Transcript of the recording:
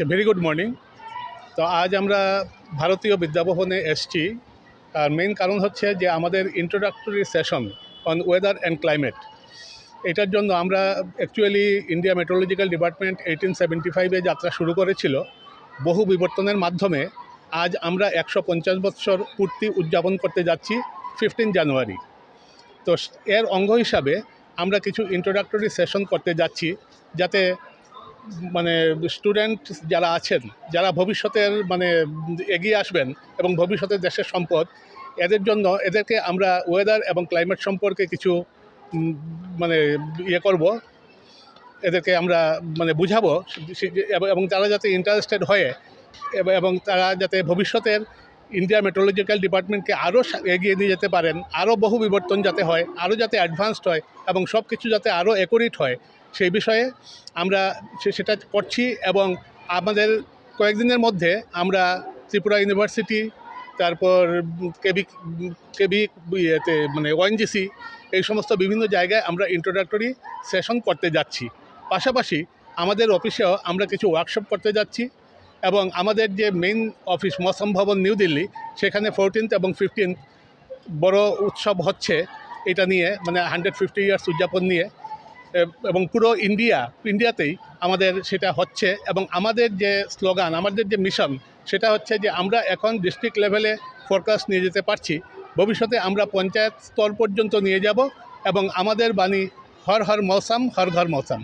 Very good morning. তো আজ আমরা ভারতীয় বিদ্যাভবনে এসেছি। আর মেইন কারণ হচ্ছে যে আমাদের introductory session on weather and climate, এটার জন্য আমরা অ্যাকচুয়ালি ইন্ডিয়া মেট্রোলজিক্যাল ডিপার্টমেন্ট 1875-এ যাত্রা শুরু করেছিল। বহু বিবর্তনের মাধ্যমে আজ আমরা 150 বৎসর পূর্তি উদযাপন করতে যাচ্ছি 15 জানুয়ারি। তো এর অঙ্গ হিসাবে আমরা কিছু ইন্ট্রোডাক্টরি সেশন করতে যাচ্ছি, যাতে মানে স্টুডেন্ট যারা আছেন, যারা ভবিষ্যতের এগিয়ে আসবেন এবং ভবিষ্যতের দেশের সম্পদ, এদেরকে আমরা ওয়েদার এবং ক্লাইমেট সম্পর্কে কিছু করব, এদেরকে আমরা বুঝাবো, এবং তারা যাতে ইন্টারেস্টেড হয়ে এবং তারা যাতে ভবিষ্যতের ইন্ডিয়া মেট্রোলজিক্যাল ডিপার্টমেন্টকে আরও এগিয়ে নিয়ে যেতে পারেন, আরও বহু বিবর্তন যাতে হয়, আরও যাতে অ্যাডভান্সড হয় এবং সব কিছু যাতে আরও অ্যাকুরেট হয়, সেই বিষয়ে আমরা সেটা করছি। এবং আমাদের কয়েকদিনের মধ্যে আমরা ত্রিপুরা ইউনিভার্সিটি, তারপর কেবি কেবি ইয়েতে ওএনজিসি, এই সমস্ত বিভিন্ন জায়গায় আমরা ইন্ট্রোডাক্টরি সেশন করতে যাচ্ছি। পাশাপাশি আমাদের অফিসেও আমরা কিছু ওয়ার্কশপ করতে যাচ্ছি, এবং আমাদের যে মেইন অফিস মৌসম ভবন নিউ দিল্লি, সেখানে 14th এবং 15th বড় উৎসব হচ্ছে, এটা নিয়ে 150 ইয়ার্স উদযাপন নিয়ে, এবং পুরো ইন্ডিয়াতেই আমাদের সেটা হচ্ছে। এবং আমাদের যে স্লোগান, আমাদের যে মিশন, সেটা হচ্ছে যে আমরা এখন ডিস্ট্রিক্ট লেভেলে ফোরকাস্ট নিয়ে যেতে পারছি, ভবিষ্যতে আমরা পঞ্চায়েত স্তর পর্যন্ত নিয়ে যাব, এবং আমাদের বাণী হর হর মৌসম, হর ঘর মৌসম।